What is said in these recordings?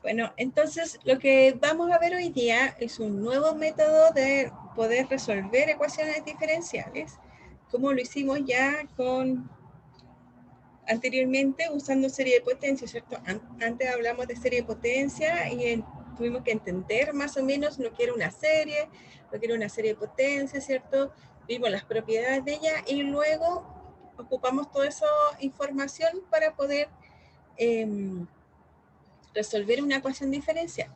Bueno, entonces lo que vamos a ver hoy día es un nuevo método de poder resolver ecuaciones diferenciales, como lo hicimos ya anteriormente usando serie de potencia, ¿cierto? Antes hablamos de serie de potencia y tuvimos que entender más o menos lo que era una serie de potencia, ¿cierto? Vimos las propiedades de ella y luego ocupamos toda esa información para poder resolver una ecuación diferencial.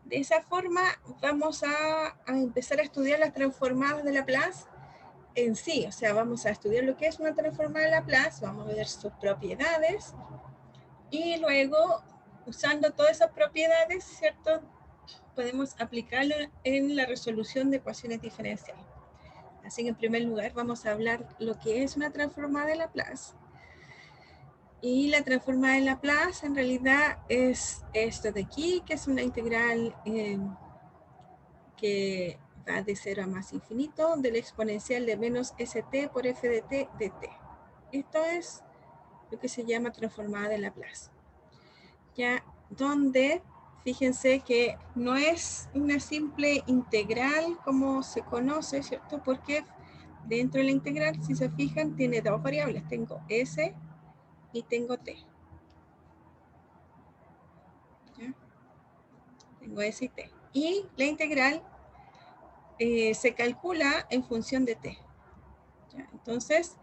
De esa forma vamos a empezar a estudiar las transformadas de Laplace en sí, o sea, vamos a estudiar lo que es una transformada de Laplace, vamos a ver sus propiedades y luego, usando todas esas propiedades, ¿cierto? Podemos aplicarlo en la resolución de ecuaciones diferenciales. Así que en primer lugar vamos a hablar lo que es una transformada de Laplace. Y la transformada de Laplace en realidad es esto de aquí, que es una integral que va de 0 a más infinito del exponencial de menos st por f de t dt. Esto es lo que se llama transformada de Laplace. Ya, donde, fíjense que no es una simple integral como se conoce, ¿cierto? Porque dentro de la integral, si se fijan, tiene dos variables. Tengo s y tengo t. ¿Ya? Tengo s y t. Y la integral se calcula en función de t. ¿Ya? Entonces,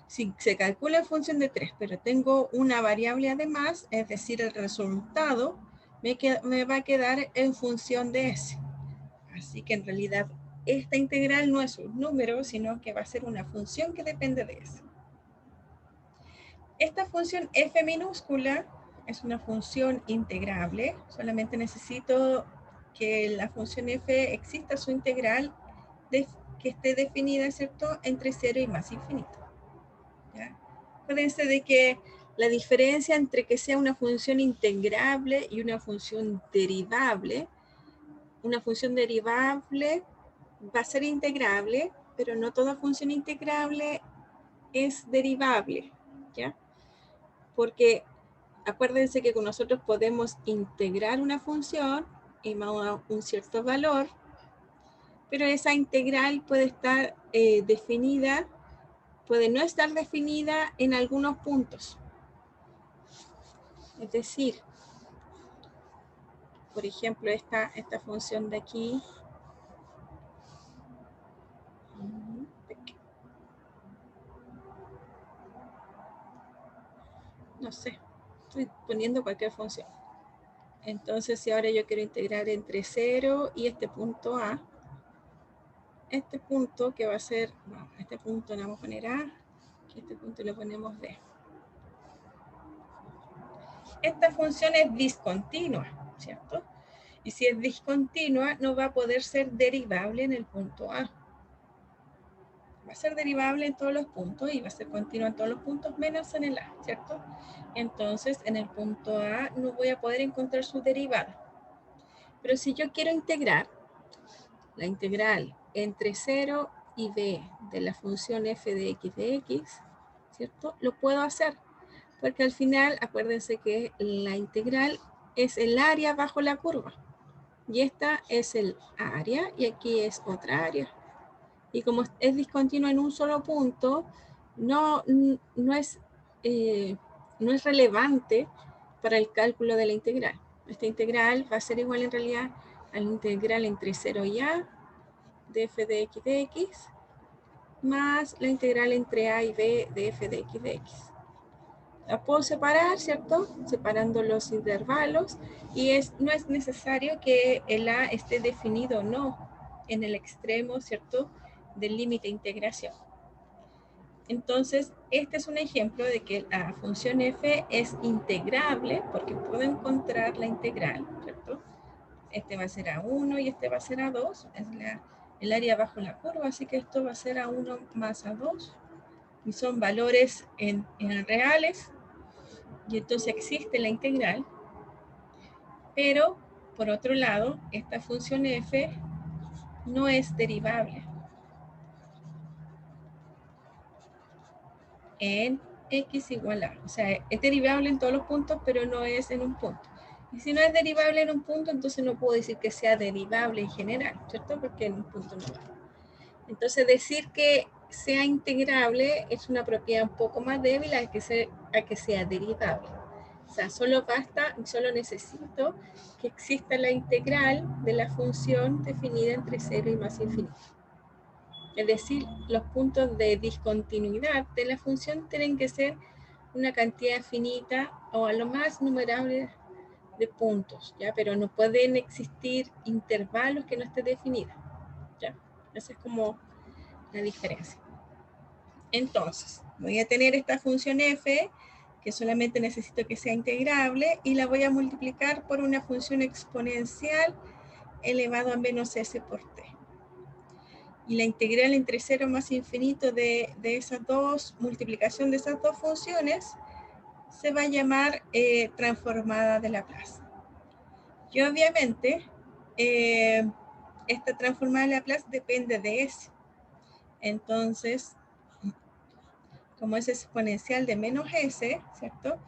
si se calcula en función de 3, pero tengo una variable además, es decir, el resultado me va a quedar en función de s. Así que en realidad esta integral no es un número, sino que va a ser una función que depende de s. Esta función f minúscula es una función integrable. Solamente necesito que la función f exista su integral que esté definida, ¿cierto?, entre 0 y más infinito. ¿Ya? Acuérdense de que la diferencia entre que sea una función integrable y una función derivable va a ser integrable, pero no toda función integrable es derivable, ¿ya? Porque acuérdense que con nosotros podemos integrar una función y un cierto valor, pero esa integral puede estar definida, puede no estar definida en algunos puntos. Es decir, por ejemplo, esta función de aquí, no sé, estoy poniendo cualquier función. Entonces, si ahora yo quiero integrar entre 0 y este punto A, este punto que va a ser, bueno, este punto le vamos a poner A, y este punto le ponemos B. Esta función es discontinua, ¿cierto? Y si es discontinua, no va a poder ser derivable en el punto A. Va a ser derivable en todos los puntos y va a ser continua en todos los puntos menos en el A, ¿cierto? Entonces, en el punto A no voy a poder encontrar su derivada. Pero si yo quiero integrar la integral entre 0 y b de la función f de x, ¿cierto? Lo puedo hacer, porque al final, acuérdense que la integral es el área bajo la curva. Y esta es el área y aquí es otra área. Y como es discontinua en un solo punto, no es relevante para el cálculo de la integral. Esta integral va a ser igual en realidad a la integral entre 0 y a de f de x más la integral entre a y b de f de x. La puedo separar, ¿cierto? Separando los intervalos y no es necesario que el a esté definido o no en el extremo, ¿cierto?, del límite de integración. Entonces, este es un ejemplo de que la función f es integrable porque puedo encontrar la integral, ¿cierto? Este va a ser A1 y este va a ser A2, es el área bajo la curva, así que esto va a ser A1 más A2, y son valores en reales, y entonces existe la integral, pero por otro lado, esta función f no es derivable en x igual a, o sea, es derivable en todos los puntos, pero no es en un punto. Y si no es derivable en un punto, entonces no puedo decir que sea derivable en general, ¿cierto? Porque en un punto no va. Entonces decir que sea integrable es una propiedad un poco más débil a que sea derivable. O sea, solo basta, solo necesito que exista la integral de la función definida entre 0 y más infinito. Es decir, los puntos de discontinuidad de la función tienen que ser una cantidad finita o a lo más numerable de puntos, ¿ya? Pero no pueden existir intervalos que no estén definidos, ¿ya? Esa es como la diferencia. Entonces, voy a tener esta función f, que solamente necesito que sea integrable, y la voy a multiplicar por una función exponencial elevado a menos s por t. Y la integral entre 0 más infinito de esas dos, multiplicación de esas dos funciones, se va a llamar transformada de Laplace. Y obviamente, esta transformada de Laplace depende de S. Entonces, como es exponencial de menos S, ¿cierto?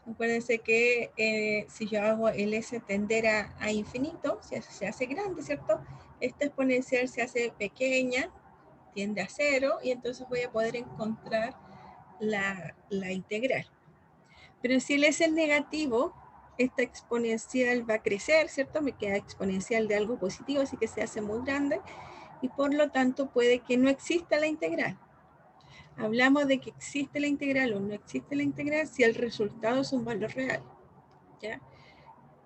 Acuérdense que si yo hago el S tender a infinito, se hace grande, ¿cierto? Esta exponencial se hace pequeña, tiende a 0, y entonces voy a poder encontrar la integral. Pero si el S es negativo, esta exponencial va a crecer, ¿cierto? Me queda exponencial de algo positivo, así que se hace muy grande, y por lo tanto puede que no exista la integral. Hablamos de que existe la integral o no existe la integral si el resultado es un valor real, ¿ya?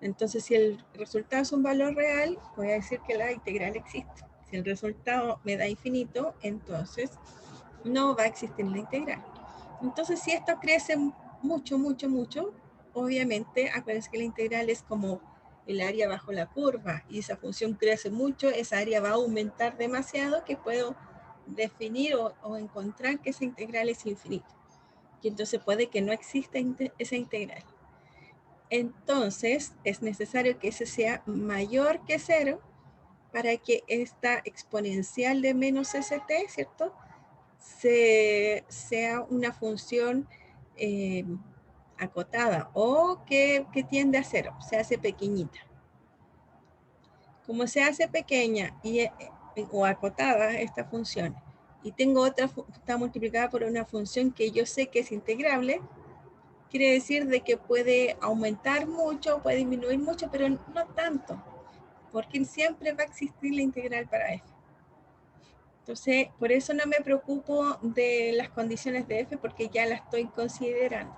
Entonces, si el resultado es un valor real, voy a decir que la integral existe. Si el resultado me da infinito, entonces no va a existir la integral. Entonces, si esto crece mucho, mucho, mucho, obviamente, acuérdense que la integral es como el área bajo la curva, y esa función crece mucho, esa área va a aumentar demasiado, que puedo definir o encontrar que esa integral es infinita. Y entonces puede que no exista esa integral. Entonces, es necesario que ese sea mayor que 0 para que esta exponencial de menos st, ¿cierto?, sea una función acotada o que tiende a 0, se hace pequeñita. Como se hace pequeña o acotada esta función, y tengo otra, está multiplicada por una función que yo sé que es integrable, quiere decir de que puede aumentar mucho, puede disminuir mucho, pero no tanto, porque siempre va a existir la integral para f. Entonces, por eso no me preocupo de las condiciones de f, porque ya las estoy considerando.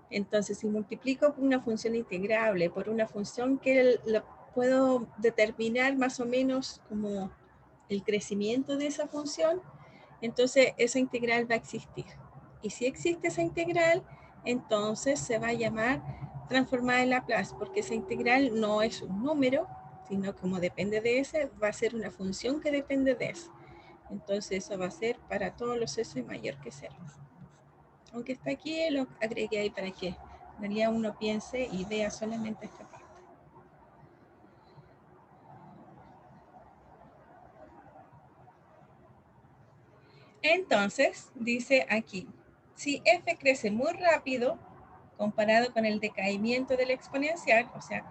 Entonces, si multiplico una función integrable por una función que lo puedo determinar más o menos como el crecimiento de esa función, entonces esa integral va a existir. Y si existe esa integral, entonces se va a llamar transformada de Laplace, porque esa integral no es un número, sino como depende de ese, va a ser una función que depende de ese. Entonces eso va a ser para todos los s mayor que 0. Aunque está aquí, lo agregué ahí para que en realidad uno piense y vea solamente esta parte. Entonces, dice aquí, si f crece muy rápido comparado con el decaimiento del exponencial, o sea,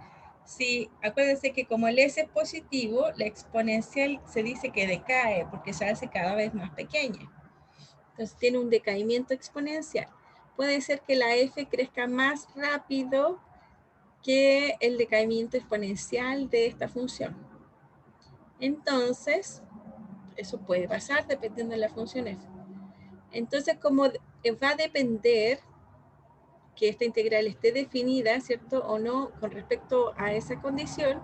si, acuérdense que como el s es positivo, la exponencial se dice que decae porque se hace cada vez más pequeña. Entonces tiene un decaimiento exponencial. Puede ser que la f crezca más rápido que el decaimiento exponencial de esta función. Entonces, eso puede pasar dependiendo de la función f. Entonces, como va a depender que esta integral esté definida, ¿cierto? O no, con respecto a esa condición,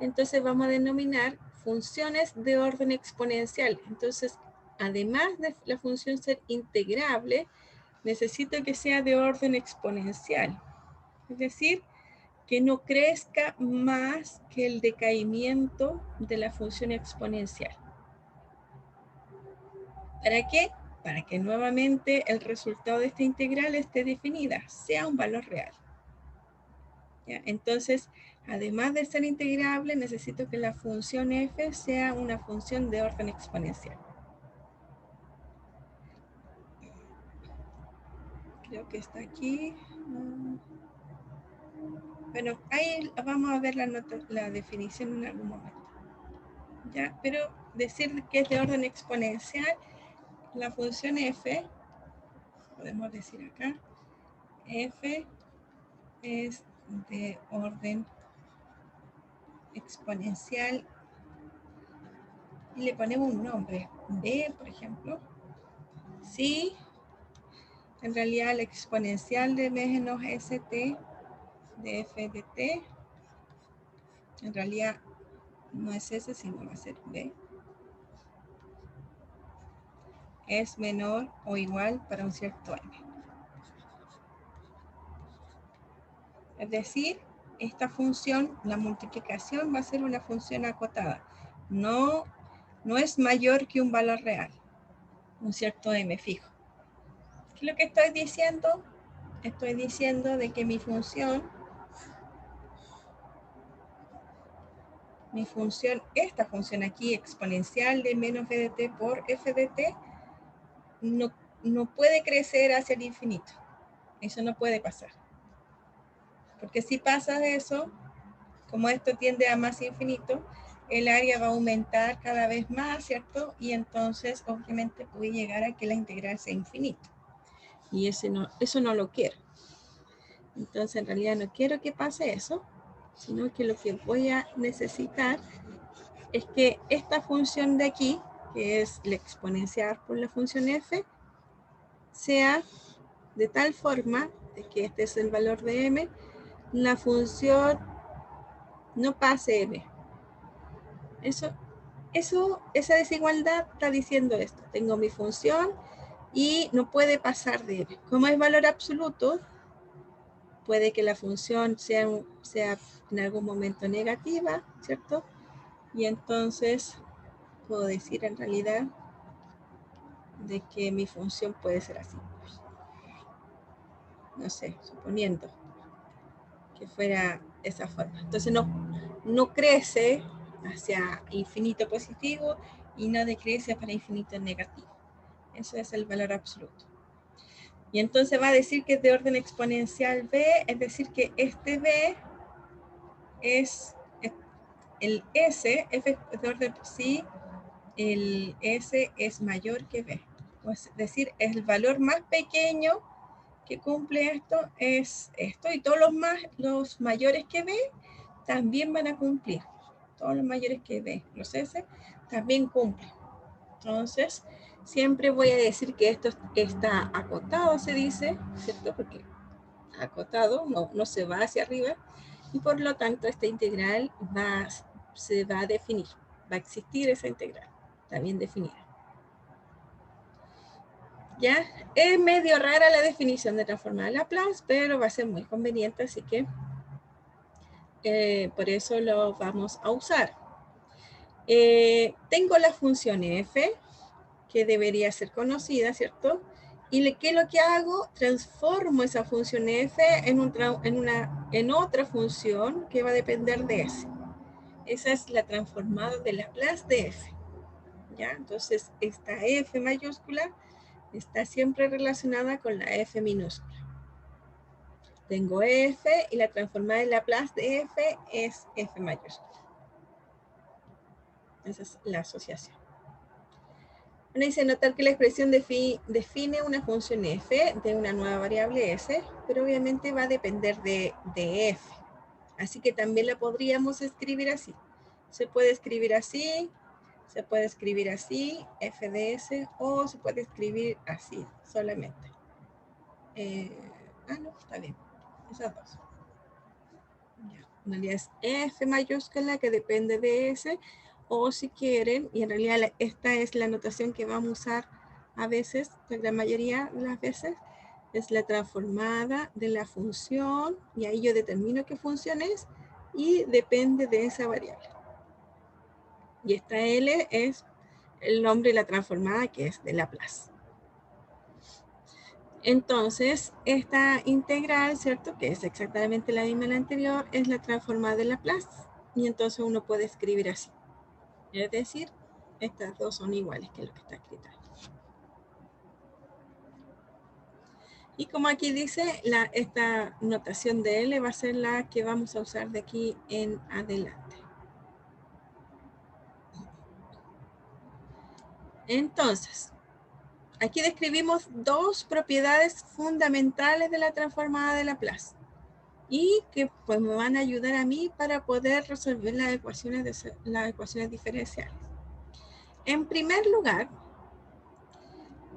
entonces vamos a denominar funciones de orden exponencial. Entonces, además de la función ser integrable, necesito que sea de orden exponencial. Es decir, que no crezca más que el decaimiento de la función exponencial. ¿Para qué? Para que nuevamente el resultado de esta integral esté definida, sea un valor real. ¿Ya? Entonces, además de ser integrable, necesito que la función f sea una función de orden exponencial. Creo que está aquí. Bueno, ahí vamos a ver la definición en algún momento. ¿Ya? Pero decir que es de orden exponencial, la función f, podemos decir acá, f es de orden exponencial y le ponemos un nombre, b, por ejemplo, si en realidad la exponencial de menos st de f de t, en realidad no es s, sino va a ser b, es menor o igual para un cierto m. Es decir, esta función, la multiplicación va a ser una función acotada. No es mayor que un valor real, un cierto m fijo. ¿Qué es lo que estoy diciendo? Estoy diciendo de que mi función, esta función aquí, exponencial de menos v de t por f de t, no puede crecer hacia el infinito. Eso no puede pasar. Porque si pasa de eso, como esto tiende a más infinito, el área va a aumentar cada vez más, ¿cierto? Y entonces, obviamente, puede llegar a que la integral sea infinita. Y eso no lo quiero. Entonces, en realidad no quiero que pase eso, sino que lo que voy a necesitar es que esta función de aquí, que es la exponencial por la función f, sea de tal forma de que este es el valor de m, la función no pase m. Esa desigualdad está diciendo esto. Tengo mi función y no puede pasar de m. Como es valor absoluto, puede que la función sea en algún momento negativa, ¿cierto? Y entonces puedo decir en realidad de que mi función puede ser así. No sé, suponiendo que fuera esa forma. Entonces no crece hacia infinito positivo y no decrece para infinito negativo. Eso es el valor absoluto. Y entonces va a decir que es de orden exponencial b, es decir que este b es el s, f es de orden si el s es mayor que b. Es decir, el valor más pequeño que cumple esto es esto, y todos los mayores que b también van a cumplir. Todos los mayores que b, los s, también cumplen. Entonces, siempre voy a decir que esto está acotado, se dice, ¿cierto? Porque acotado no se va hacia arriba, y por lo tanto esta integral se va a definir. Va a existir esa integral, está bien definida. ¿Ya? Es medio rara la definición de transformada de Laplace, pero va a ser muy conveniente, así que por eso lo vamos a usar. Tengo la función f, que debería ser conocida, ¿cierto? Y ¿qué es lo que hago? Transformo esa función f en otra función que va a depender de s. Esa es la transformada de Laplace de f. ¿Ya? Entonces, esta f mayúscula está siempre relacionada con la f minúscula. Tengo f y la transformada de Laplace de f es f mayúscula. Esa es la asociación. Bueno, dice notar que la expresión define una función f de una nueva variable s, pero obviamente va a depender de f. Así que también la podríamos escribir así. Se puede escribir así, se puede escribir así, f de s, o se puede escribir así solamente. No, está bien. Esas dos. En realidad es f mayúscula que depende de s, o si quieren, y en realidad esta es la notación que vamos a usar a veces, la gran mayoría de las veces, es la transformada de la función, y ahí yo determino qué función es, y depende de esa variable. Y esta L es el nombre de la transformada, que es de Laplace. Entonces, esta integral, ¿cierto? Que es exactamente la misma de la anterior, es la transformada de Laplace. Y entonces uno puede escribir así. Es decir, estas dos son iguales que lo que está escrito ahí. Y como aquí dice, esta notación de L va a ser la que vamos a usar de aquí en adelante. Entonces, aquí describimos dos propiedades fundamentales de la transformada de Laplace y que pues me van a ayudar a mí para poder resolver las ecuaciones diferenciales. En primer lugar,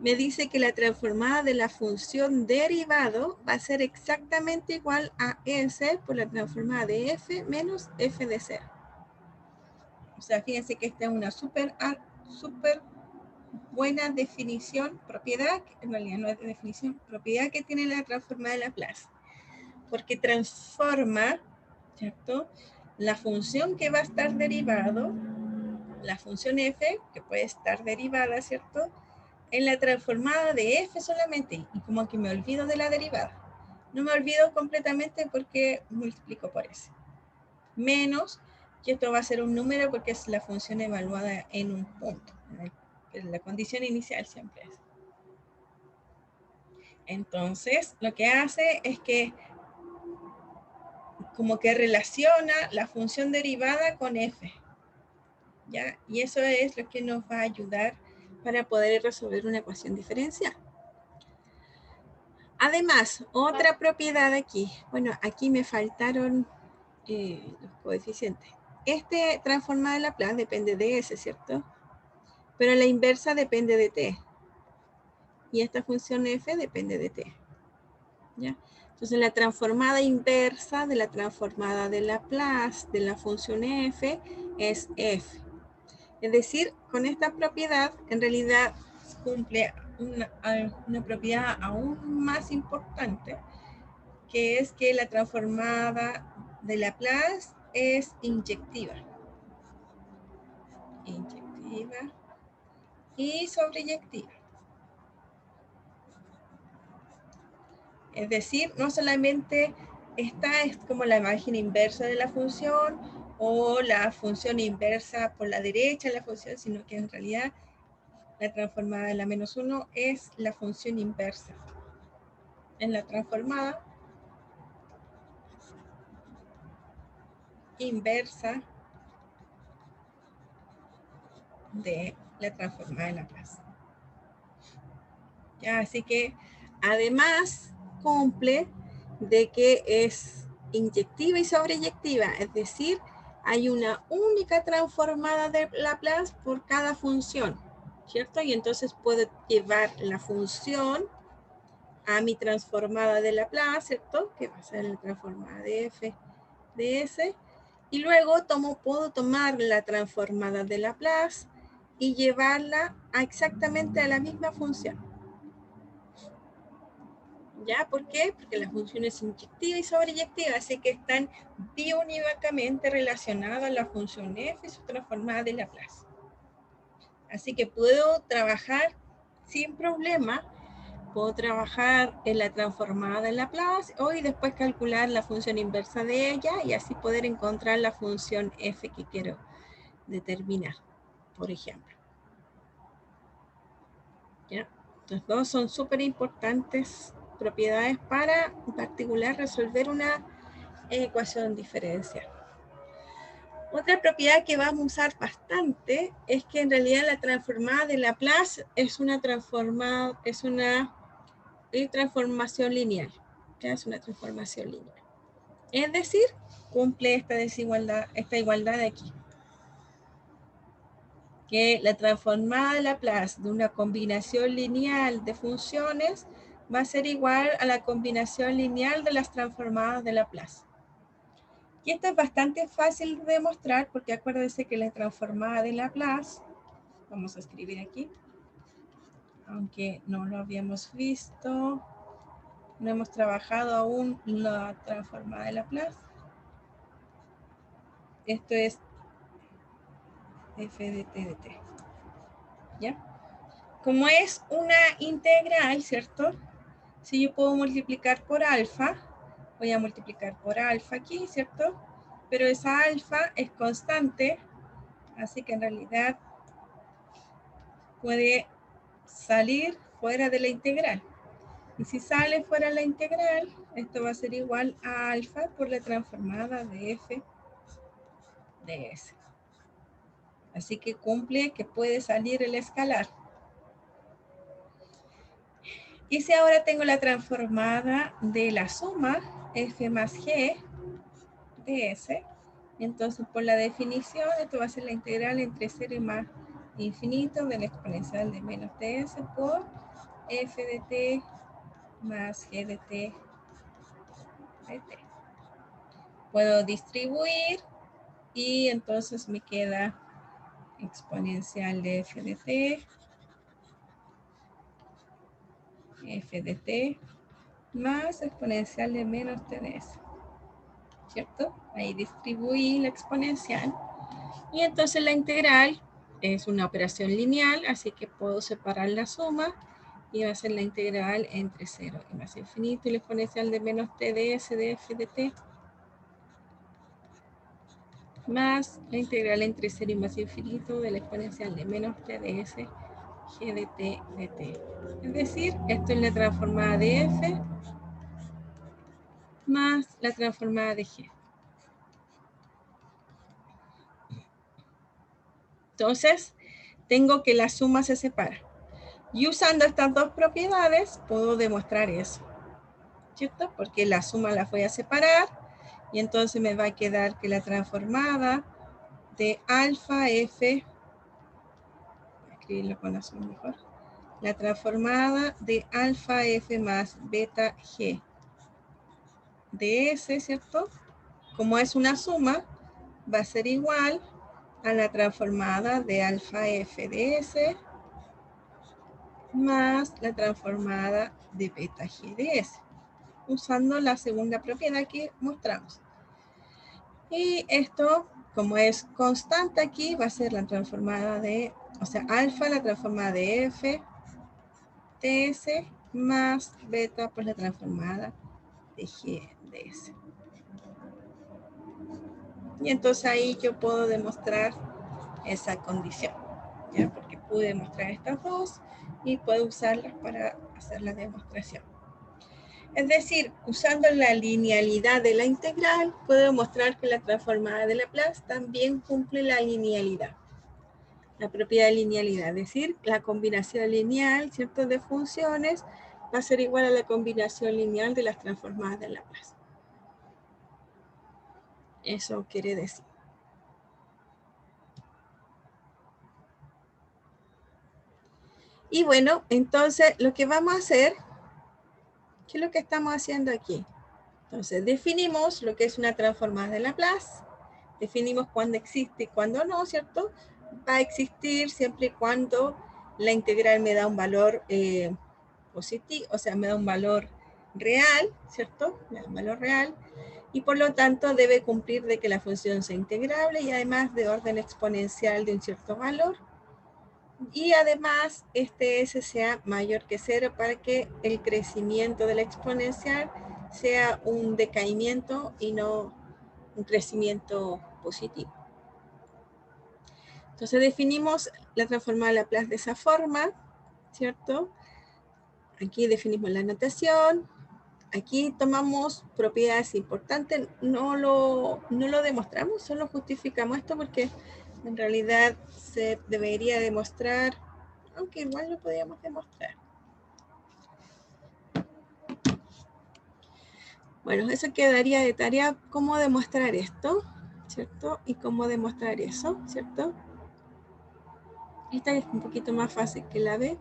me dice que la transformada de la función derivado va a ser exactamente igual a S por la transformada de f menos f de 0. O sea, fíjense que esta es una súper buena definición, propiedad, en realidad no es de definición, propiedad que tiene la transformada de Laplace. Porque transforma, ¿cierto?, la función que va a estar derivado, la función f, que puede estar derivada, ¿cierto?, en la transformada de f solamente, y como que me olvido de la derivada. No me olvido completamente porque multiplico por s. Menos, que esto va a ser un número porque es la función evaluada en un punto. La condición inicial siempre es. Entonces, lo que hace es que como que relaciona la función derivada con f. ¿Ya? Y eso es lo que nos va a ayudar para poder resolver una ecuación diferencial. Además, otra propiedad aquí. Bueno, aquí me faltaron los coeficientes. Este transformado de Laplace depende de S, ¿cierto? Pero la inversa depende de t. Y esta función f depende de t. ¿Ya? Entonces, la transformada inversa de la transformada de Laplace de la función f es f. Es decir, con esta propiedad, en realidad cumple una propiedad aún más importante, que es que la transformada de Laplace es inyectiva. Inyectiva y sobreyectiva. Es decir, no solamente esta es como la imagen inversa de la función o la función inversa por la derecha de la función, sino que en realidad la transformada de la menos 1 es la función inversa. En la transformada inversa de la transformada de Laplace. ¿Ya? Así que además cumple de que es inyectiva y sobreyectiva, es decir, hay una única transformada de Laplace por cada función, ¿cierto? Y entonces puedo llevar la función a mi transformada de Laplace, ¿cierto? Que va a ser la transformada de f de s. Y luego puedo tomar la transformada de Laplace y llevarla exactamente a la misma función. ¿Ya? ¿Por qué? Porque la función es inyectiva y sobreyectiva, así que están biunívocamente relacionadas la función f y su transformada de Laplace. Así que puedo trabajar sin problema, puedo trabajar en la transformada de Laplace y después calcular la función inversa de ella y así poder encontrar la función f que quiero determinar, por ejemplo. ¿Ya? Los dos son súper importantes propiedades para, en particular, resolver una ecuación diferencial. Otra propiedad que vamos a usar bastante es que en realidad la transformada de Laplace es una transformación lineal. ¿Ya? Es una transformación lineal. Es decir, cumple esta igualdad de aquí. Que la transformada de Laplace de una combinación lineal de funciones va a ser igual a la combinación lineal de las transformadas de Laplace. Y esto es bastante fácil de demostrar porque acuérdense que la transformada de Laplace, vamos a escribir aquí, aunque no lo habíamos visto, no hemos trabajado aún la transformada de Laplace. Esto es f de t de t. ¿Ya? Como es una integral, ¿cierto? Si yo puedo multiplicar por alfa, voy a multiplicar por alfa aquí, ¿cierto? Pero esa alfa es constante, así que en realidad puede salir fuera de la integral. Y si sale fuera la integral, esto va a ser igual a alfa por la transformada de f de s. Así que cumple que puede salir el escalar. Y si ahora tengo la transformada de la suma f más g de s, entonces por la definición esto va a ser la integral entre 0 y más infinito de la exponencial de menos ds por f de t más g de t de t. Puedo distribuir y entonces me queda exponencial de f de t más exponencial de menos tds, ¿cierto? Ahí distribuí la exponencial y entonces la integral es una operación lineal, así que puedo separar la suma y va a ser la integral entre 0 y más infinito y la exponencial de menos tds de f de t más la integral entre 0 y más infinito de la exponencial de menos tds g de t de t. Es decir, esto es la transformada de f más la transformada de g. Entonces, tengo que la suma se separa. Y usando estas dos propiedades, puedo demostrar eso, ¿cierto? Porque la suma la voy a separar y entonces me va a quedar que la transformada de alfa f, voy a escribirlo con la suma mejor, la transformada de alfa f más beta g de s, ¿cierto? Como es una suma, va a ser igual a la transformada de alfa f de s más la transformada de beta g de s, usando la segunda propiedad que mostramos. Y esto, como es constante aquí, va a ser la transformada de, o sea, alfa, la transformada de f de s, más beta, pues la transformada de g de s. Y entonces ahí yo puedo demostrar esa condición, ¿ya? Porque pude demostrar estas dos y puedo usarlas para hacer la demostración. Es decir, usando la linealidad de la integral, puedo demostrar que la transformada de Laplace también cumple la linealidad. La propiedad de linealidad, es decir, la combinación lineal, ¿cierto?, de funciones va a ser igual a la combinación lineal de las transformadas de Laplace. Eso quiere decir. Y bueno, entonces lo que vamos a hacer, ¿qué es lo que estamos haciendo aquí? Entonces definimos lo que es una transformada de Laplace, definimos cuándo existe y cuándo no, ¿cierto? Va a existir siempre y cuando la integral me da un valor positivo, o sea, me da un valor real, ¿cierto? Me da un valor real, y por lo tanto debe cumplir de que la función sea integrable y además de orden exponencial de un cierto valor, y además este S sea mayor que 0 para que el crecimiento de la exponencial sea un decaimiento y no un crecimiento positivo. Entonces definimos la transformada de Laplace de esa forma, ¿cierto? Aquí definimos la notación, aquí tomamos propiedades importantes, no lo demostramos, solo justificamos esto porque en realidad se debería demostrar, aunque igual lo podríamos demostrar. Bueno, eso quedaría de tarea, cómo demostrar esto, ¿cierto? Y cómo demostrar eso, ¿cierto? Esta es un poquito más fácil que la B,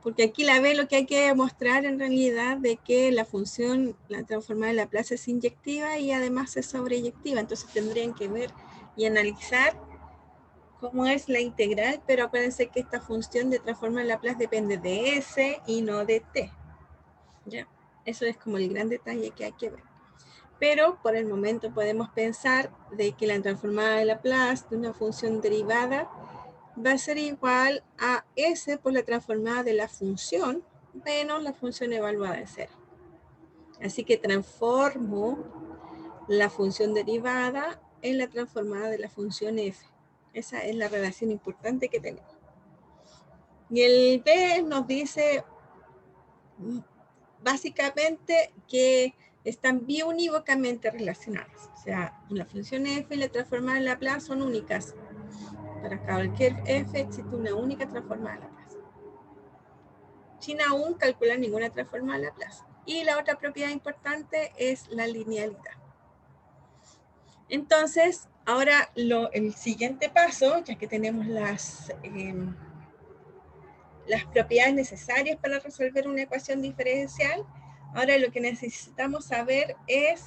porque aquí la B lo que hay que demostrar en realidad de que la función, la transformada de Laplace es inyectiva y además es sobreyectiva, entonces tendrían que ver y analizar cómo es la integral, pero acuérdense que esta función de transformada de Laplace depende de S y no de T. ¿Ya? Eso es como el gran detalle que hay que ver. Pero por el momento podemos pensar de que la transformada de Laplace de una función derivada va a ser igual a S por la transformada de la función menos la función evaluada en 0. Así que transformo la función derivada en la transformada de la función f. Esa es la relación importante que tenemos. Y el B nos dice básicamente que están biunívocamente relacionadas. O sea, la función f y la transformada de Laplace son únicas. Para cualquier f existe una única transformada de Laplace, sin aún calcular ninguna transformada de Laplace. Y la otra propiedad importante es la linealidad. Entonces, ahora el siguiente paso, ya que tenemos las propiedades necesarias para resolver una ecuación diferencial, ahora lo que necesitamos saber es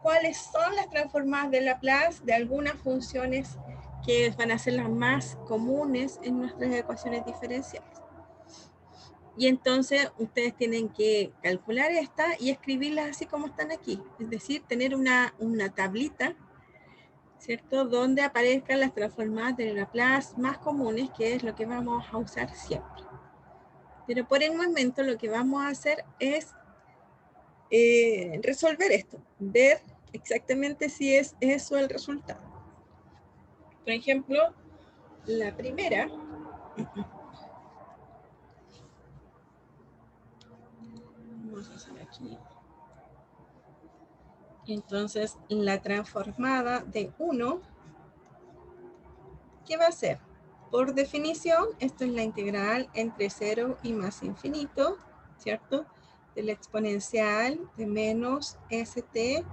cuáles son las transformadas de Laplace de algunas funciones que van a ser las más comunes en nuestras ecuaciones diferenciales. Y entonces ustedes tienen que calcular esta y escribirlas así como están aquí. Es decir, tener una tablita, ¿cierto? Donde aparezcan las transformadas de Laplace más comunes, que es lo que vamos a usar siempre. Pero por el momento lo que vamos a hacer es resolver esto, ver exactamente si es eso el resultado. Por ejemplo, la primera, vamos a hacer aquí. Entonces, la transformada de 1, ¿qué va a ser? Por definición, esto es la integral entre 0 y más infinito, ¿cierto? De la exponencial de menos st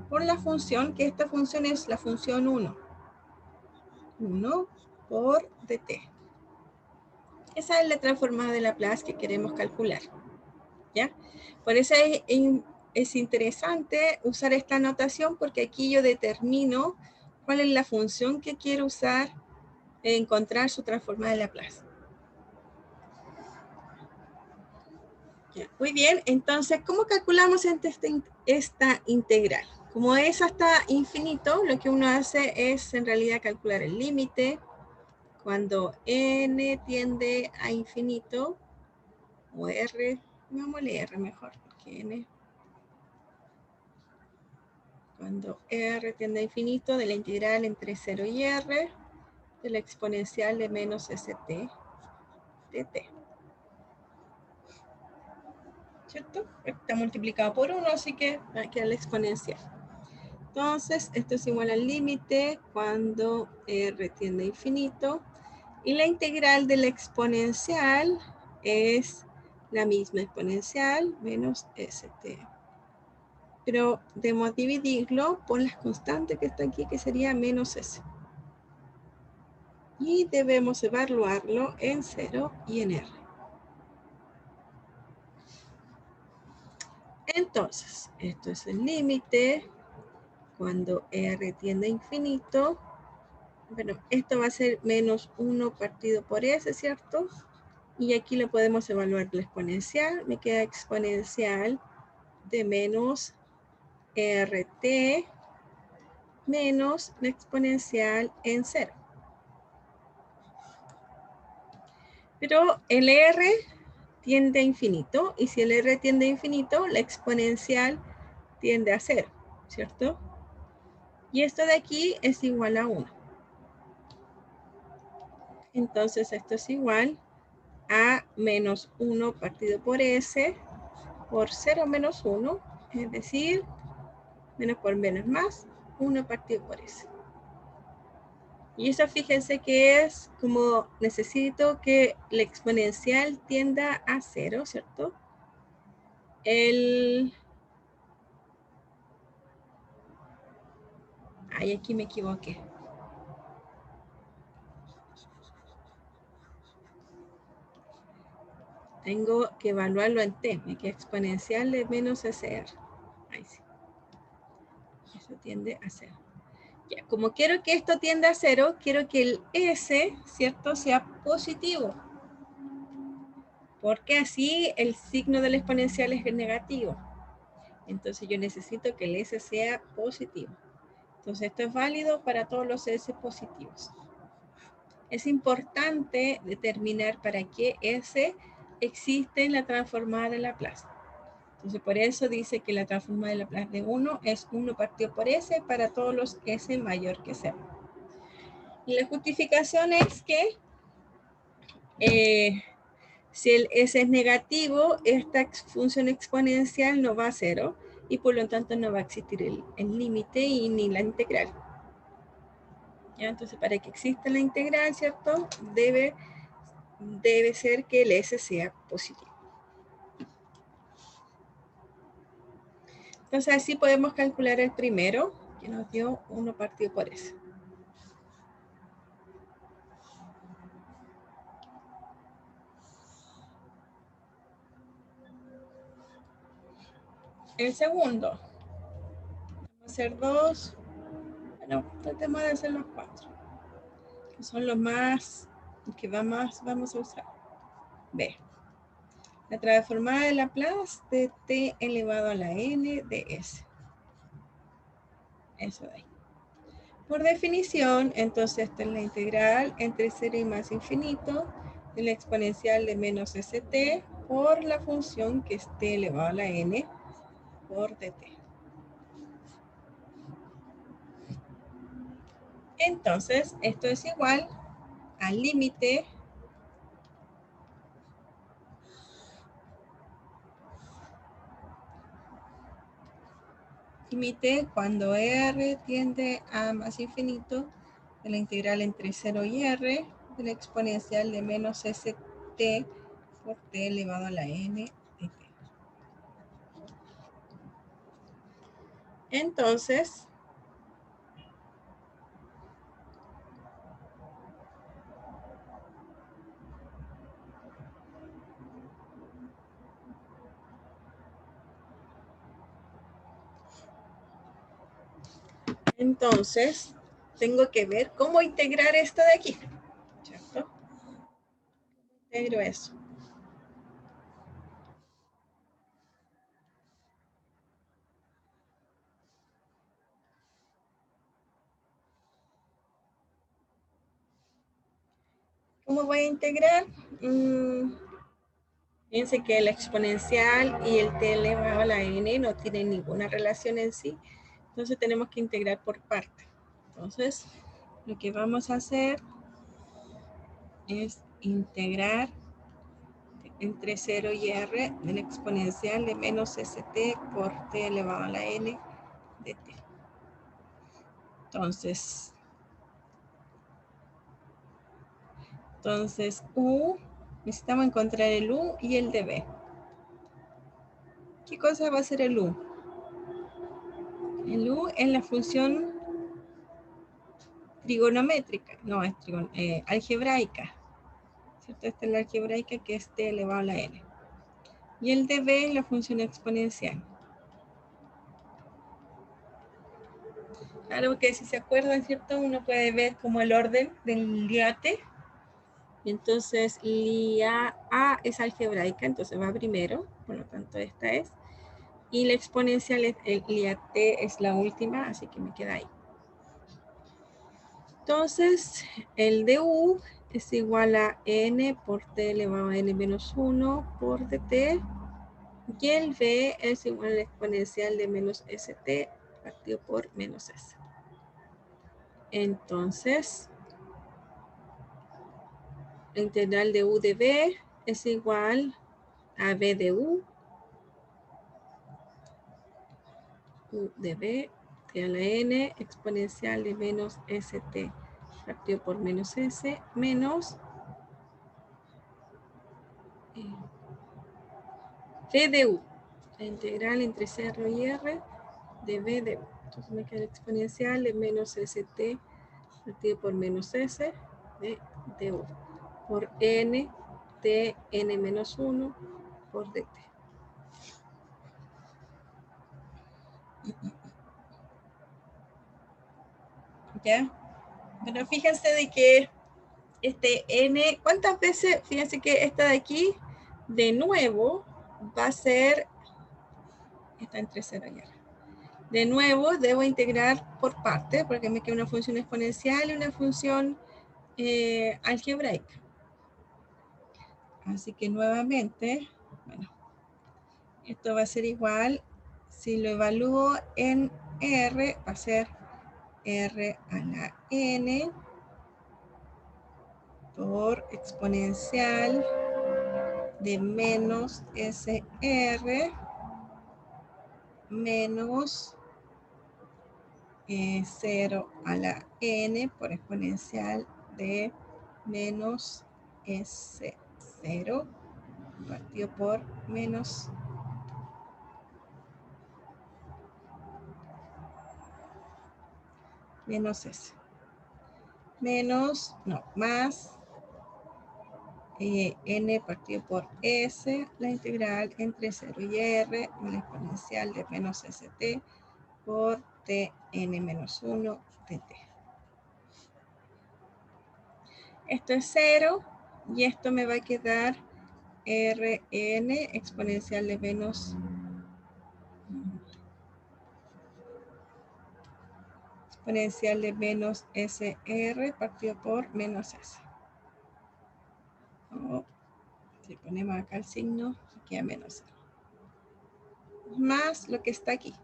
por la función, que esta función es la función 1. 1 por dt. Esa es la transformada de Laplace que queremos calcular, ¿ya? Por eso es interesante usar esta notación, porque aquí yo determino cuál es la función que quiero usar encontrar su transformada de Laplace. Muy bien, entonces, ¿cómo calculamos esta integral? Como es hasta infinito, lo que uno hace es en realidad calcular el límite. Cuando n tiende a infinito, o r, llamémosle r mejor, porque n. Cuando r tiende a infinito, de la integral entre 0 y r, de la exponencial de menos st dt. ¿Cierto? Está multiplicado por 1, así que queda la exponencial. Entonces, esto es igual al límite cuando r tiende a infinito. Y la integral de la exponencial es la misma exponencial menos st. Pero debemos dividirlo por las constantes que está aquí, que sería menos s. Y debemos evaluarlo en 0 y en r. Entonces, esto es el límite cuando r tiende a infinito. Bueno, esto va a ser menos 1 partido por s, ¿cierto? Y aquí lo podemos evaluar la exponencial. Me queda exponencial de menos rt menos la exponencial en 0. Pero el r tiende a infinito, y si el r tiende a infinito, la exponencial tiende a 0, ¿cierto? Y esto de aquí es igual a 1. Entonces esto es igual a menos 1 partido por s por 0 menos 1, es decir, menos por menos más, 1 partido por s. Y eso fíjense que es como necesito que la exponencial tienda a 0, ¿cierto? Ay, aquí me equivoqué. Tengo que evaluarlo en t, me queda exponencial de menos SR. Ahí sí. Eso tiende a 0. Ya, como quiero que esto tienda a 0, quiero que el S, ¿cierto?, sea positivo. Porque así el signo de la exponencial es negativo. Entonces yo necesito que el S sea positivo. Entonces esto es válido para todos los S positivos. Es importante determinar para qué S existe en la transformada de Laplace. Entonces por eso dice que la transformada de Laplace de 1 es 1 partido por S para todos los S mayor que 0. Y la justificación es que Si el S es negativo, esta función exponencial no va a cero y por lo tanto no va a existir el límite y ni la integral. ¿Ya? Entonces, para que exista la integral, ¿cierto? Debe ser que el S sea positivo. Entonces, así podemos calcular el primero, que nos dio 1 partido por S. El segundo, vamos a hacer 2. Bueno, tratemos de hacer los 4, que son los más, que vamos a usar. B. La transformada de Laplace de t elevado a la n de s. Eso de ahí. Por definición, entonces esta es la integral entre 0 y más infinito de la exponencial de menos st por la función que es t elevado a la n por dt. Entonces, esto es igual al límite cuando r tiende a más infinito de la integral entre 0 y r de la exponencial de menos st por t elevado a la n de t. Entonces, tengo que ver cómo integrar esto de aquí, ¿cierto? Integro eso. ¿Cómo voy a integrar? Fíjense que la exponencial y el t elevado a la n no tienen ninguna relación en sí. Entonces tenemos que integrar por parte. Entonces, lo que vamos a hacer es integrar entre 0 y r de la exponencial de menos st por t elevado a la n de t. Entonces, u, necesitamos encontrar el u y el de b. ¿Qué cosa va a ser el u? El u es la función trigonométrica, no, es algebraica. ¿Cierto? Esta es la algebraica que es t elevado a la n. Y el de b es la función exponencial. Claro que si se acuerdan, ¿cierto? Uno puede ver como el orden del liate. Y entonces, la A es algebraica, entonces va primero, por lo tanto esta es. Y la exponencial, el liate es la última, así que me queda ahí. Entonces, el de u es igual a n por t elevado a n menos 1 por dt. Y el b es igual a la exponencial de menos st partido por menos s. Entonces, la integral de u de b es igual a b de u de b t a la n exponencial de menos st partido por menos s menos b de u, la integral entre 0 y r de b de u. Entonces me queda la exponencial de menos st partido por menos s de u por n de n menos 1 por dt. ¿Ya? Pero fíjense de que este n, ¿cuántas veces? Fíjense que esta de aquí, de nuevo, va a ser, está entre 0 y r. De nuevo, debo integrar por parte, porque me queda una función exponencial y una función algebraica. Así que nuevamente, bueno, esto va a ser igual, si lo evalúo en r, va a ser r a la n por exponencial de menos SR menos 0 a la n por exponencial de menos S0 partido por menos S. Menos, no, más n partido por s, la integral entre 0 y r, la exponencial de menos st por tn menos 1 dt. Esto es 0 y esto me va a quedar rn exponencial de menos SR partido por menos S. O si ponemos acá el signo, queda menos 0. Más lo que está aquí,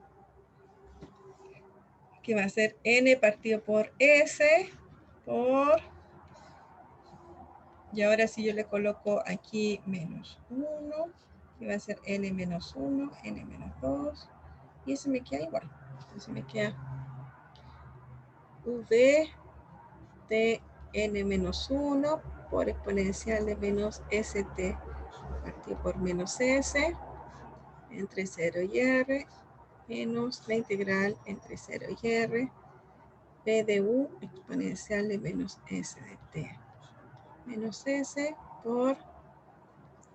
que va a ser n partido por S por... Y ahora si yo le coloco aquí menos 1, que va a ser n menos 1, n menos 2, y eso me queda igual. Entonces me queda v de n menos 1 por exponencial de menos st partido por menos s entre 0 y r menos la integral entre 0 y r p de u exponencial de menos s de t menos s por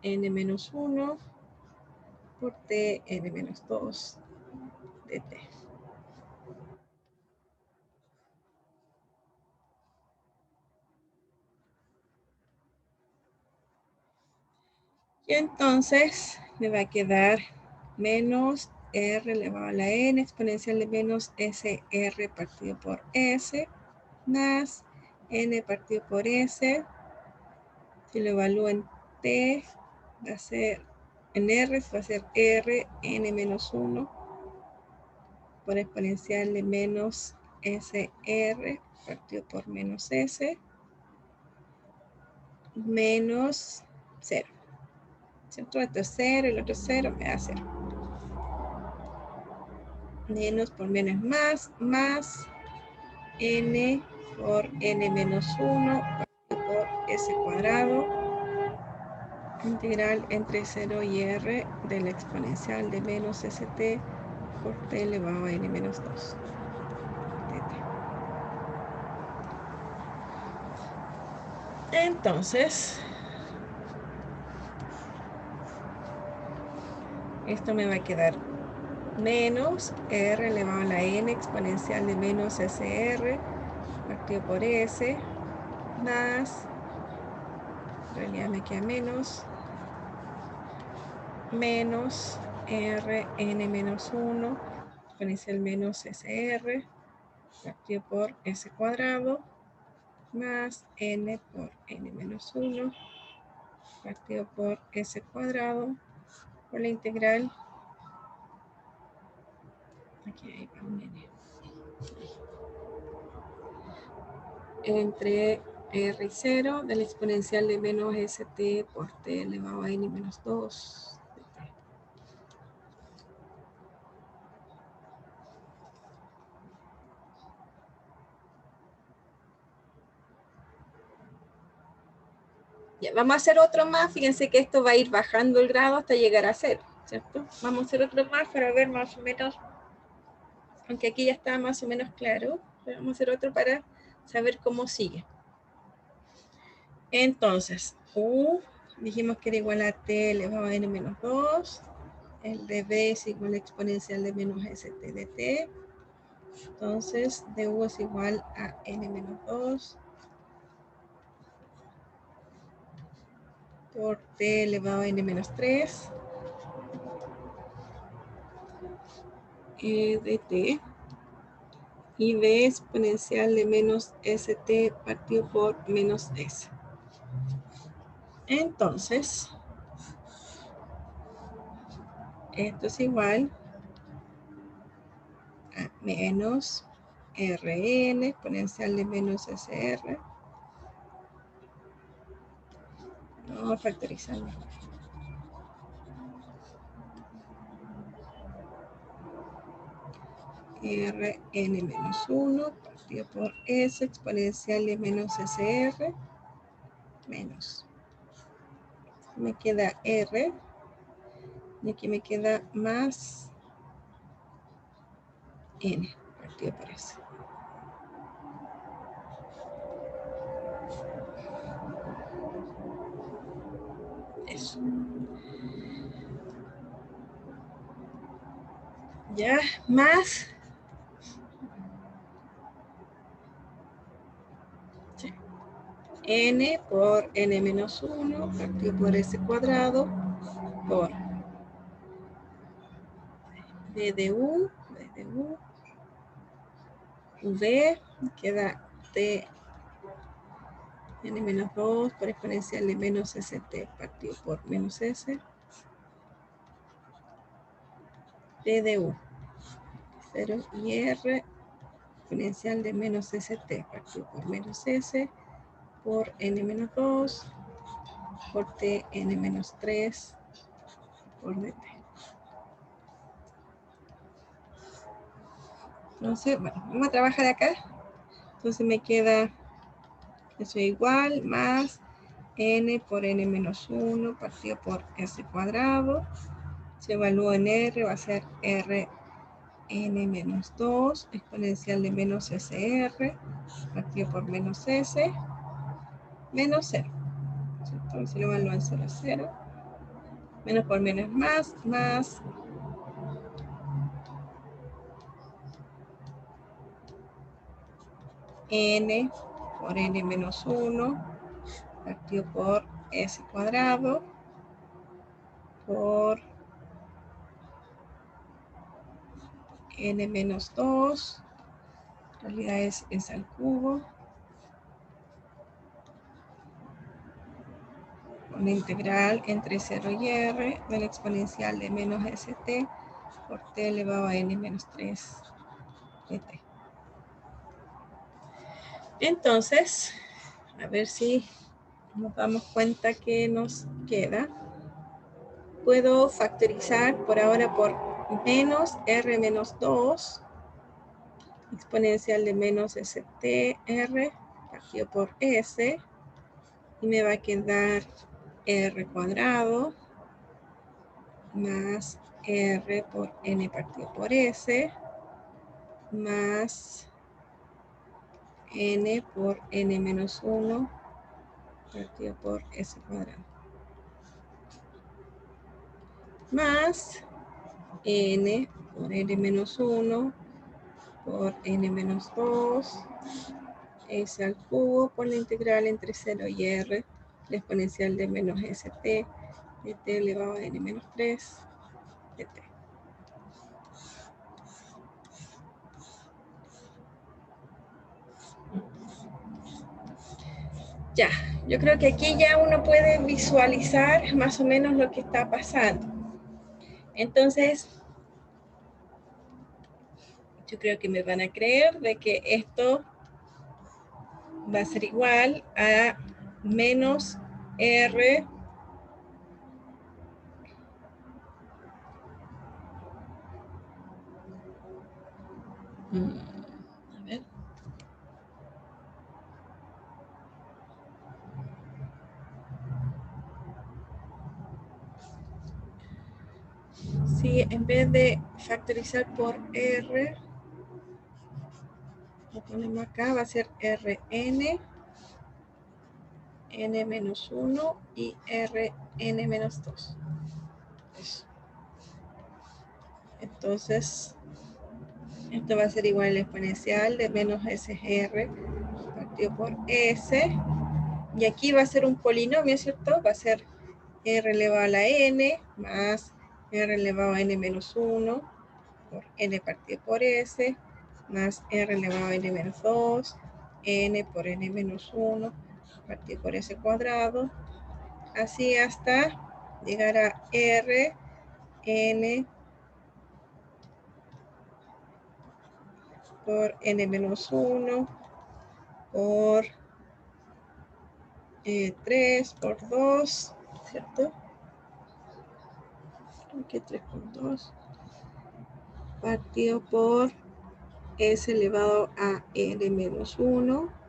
n menos 1 por t n menos 2 de t. Y entonces me va a quedar menos r elevado a la n exponencial de menos sr partido por s más n partido por s. Si lo evalúo en t, va a ser en r, va a ser r n menos 1 por exponencial de menos sr partido por menos s menos 0. ¿Cierto? Esto es 0, el otro es 0, me da 0. Menos por menos más n por n menos 1 por s cuadrado, integral entre 0 y r de la exponencial de menos st por t elevado a n menos 2 dt. Entonces, esto me va a quedar menos r elevado a la n exponencial de menos sr partido por s más, en realidad me queda menos r n menos 1 exponencial menos sr partido por s cuadrado más n por n menos 1 partido por s cuadrado por la integral, aquí hay un n, entre r y 0 de la exponencial de menos st por t elevado a n menos 2 de t. Ya, vamos a hacer otro más. Fíjense que esto va a ir bajando el grado hasta llegar a 0, ¿cierto? Vamos a hacer otro más para ver más o menos, aunque aquí ya está más o menos claro, pero vamos a hacer otro para saber cómo sigue. Entonces, u dijimos que era igual a t elevado a n menos 2, el de b es igual a exponencial de menos st de t, entonces du es igual a n menos 2 por t elevado a n menos 3 de t, y b exponencial de menos st partido por menos s. Entonces, esto es igual a menos rn exponencial de menos sr. Vamos a factorizar. Rn menos 1 partido por S exponencial de menos SR menos. Me queda R y aquí me queda más N partido por S. Eso. Ya, más. Sí. N por N menos 1 partido por S cuadrado por D de U, V, queda T N menos 2 por exponencial de menos ST partido por menos S. D de U. 0 y R exponencial de menos ST partido por menos S por N menos 2 por T N menos 3 por DT. Entonces, bueno, vamos a trabajar acá. Entonces me queda eso igual más N por N menos 1 partido por S cuadrado. Se evalúa en R, va a ser R N menos 2 exponencial de menos SR partido por menos S menos 0. Entonces lo evalúo en 0, 0. Menos por menos más N por N menos 1 partido por S cuadrado por N menos 2, en realidad es S al cubo, con la integral entre 0 y R de la exponencial de menos ST por T elevado a N menos 3 de T. Entonces, a ver si nos damos cuenta que nos queda. Puedo factorizar por ahora por menos R menos 2 exponencial de menos STR partido por S y me va a quedar R cuadrado más R por N partido por S más N por N menos 1 partido por S cuadrado más N por N menos 1 por N menos 2 S al cubo por la integral entre 0 y R, la exponencial de menos ST, de T elevado a N menos 3, de T. Ya, yo creo que aquí ya uno puede visualizar más o menos lo que está pasando. Entonces, yo creo que me van a creer de que esto va a ser igual a menos R a ver. Si en vez de factorizar por R, lo ponemos acá, va a ser Rn, n menos 1 y Rn menos 2. Eso. Entonces, esto va a ser igual al exponencial de menos SR partido por S. Y aquí va a ser un polinomio, ¿cierto? Va a ser R elevado a la n más R elevado a n menos 1 por n partido por S más R elevado a n menos 2, n por n menos 1 partido por S cuadrado, así hasta llegar a R, n por n menos 1 por 3 por 2, ¿cierto? Aquí 3 por 2 partido por S elevado a N menos 1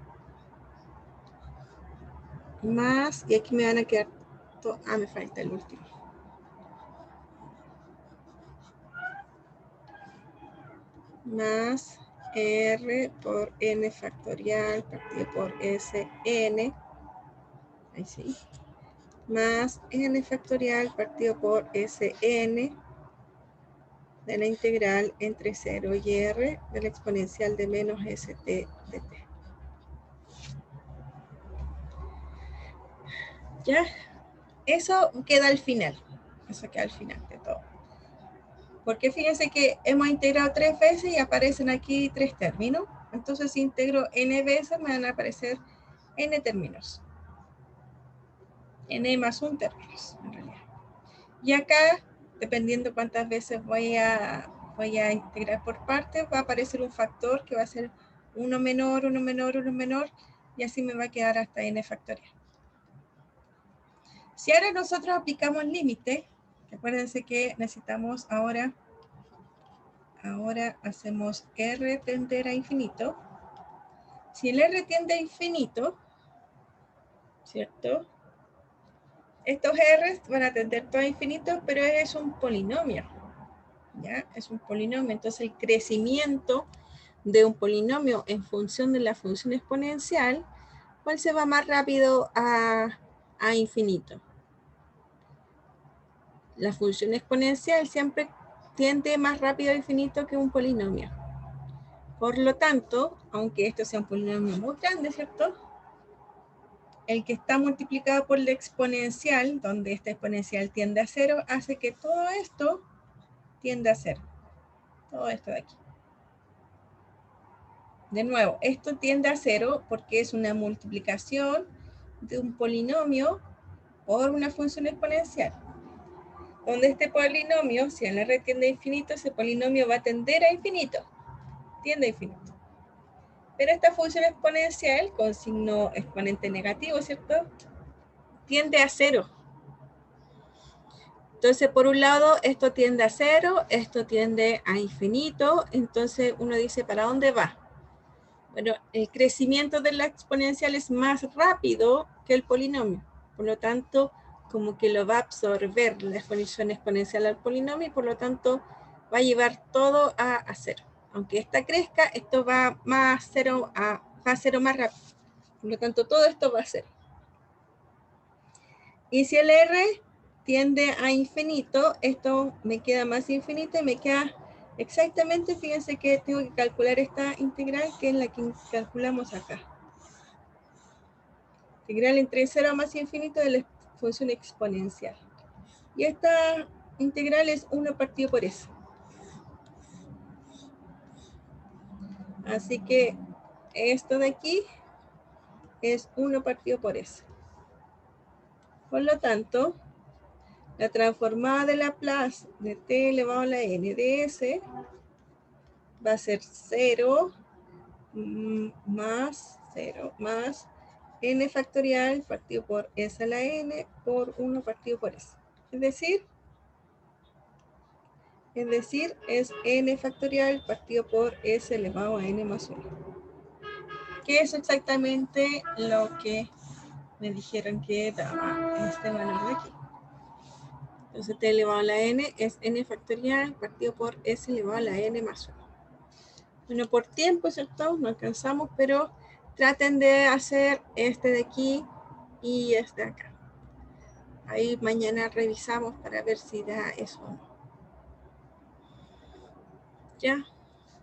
más, y aquí me van a quedar, me falta el último. Más R por N factorial partido por Sn, ahí sí, más N factorial partido por Sn de la integral entre 0 y R de la exponencial de menos St de t. ¿Ya? Eso queda al final. Eso queda al final de todo. Porque fíjense que hemos integrado 3 veces y aparecen aquí 3 términos. Entonces, si integro n veces, me van a aparecer n términos. N más 1 términos, en realidad. Y acá, dependiendo cuántas veces voy a integrar por partes, va a aparecer un factor que va a ser 1 menor, 1 menor, 1 menor, y así me va a quedar hasta n factorial. Si ahora nosotros aplicamos límite, acuérdense que necesitamos ahora hacemos R tender a infinito. Si el R tiende a infinito, ¿cierto? Estos R van a tender todo a infinito, pero es un polinomio, ¿ya? Es un polinomio, entonces el crecimiento de un polinomio en función de la función exponencial, ¿cuál se va más rápido a infinito? La función exponencial siempre tiende más rápido a infinito que un polinomio. Por lo tanto, aunque esto sea un polinomio muy grande, ¿cierto? El que está multiplicado por la exponencial, donde esta exponencial tiende a 0, hace que todo esto tienda a 0. Todo esto de aquí. De nuevo, esto tiende a 0 porque es una multiplicación de un polinomio por una función exponencial. Donde este polinomio, si el R tiende a infinito, ese polinomio va a tender a infinito. Tiende a infinito. Pero esta función exponencial, con signo exponente negativo, ¿cierto? Tiende a 0. Entonces, por un lado, esto tiende a 0, esto tiende a infinito. Entonces, uno dice, ¿para dónde va? Bueno, el crecimiento de la exponencial es más rápido que el polinomio. Por lo tanto, como que lo va a absorber la función exponencial al polinomio y por lo tanto va a llevar todo a 0. Aunque esta crezca, esto va a 0 más rápido. Por lo tanto, todo esto va a 0. Y si el R tiende a infinito, esto me queda más infinito y me queda exactamente, fíjense que tengo que calcular esta integral que es la que calculamos acá. Integral entre 0 más infinito de la función exponencial. Y esta integral es 1 partido por S. Así que esto de aquí es 1 partido por S. Por lo tanto, la transformada de Laplace de t elevado a la n de S va a ser 0 más 0 más n factorial partido por S a la n por 1 partido por S. Es decir, es n factorial partido por S elevado a n más 1. Que es exactamente lo que me dijeron que daba este valor de aquí. Entonces t elevado a la n es n factorial partido por S elevado a la n más 1. Bueno, por tiempo, ¿cierto? No alcanzamos, pero traten de hacer este de aquí y este de acá. Ahí mañana revisamos para ver si da eso o no. Ya.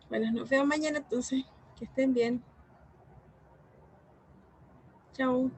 Bueno, nos vemos mañana entonces. Que estén bien. Chao.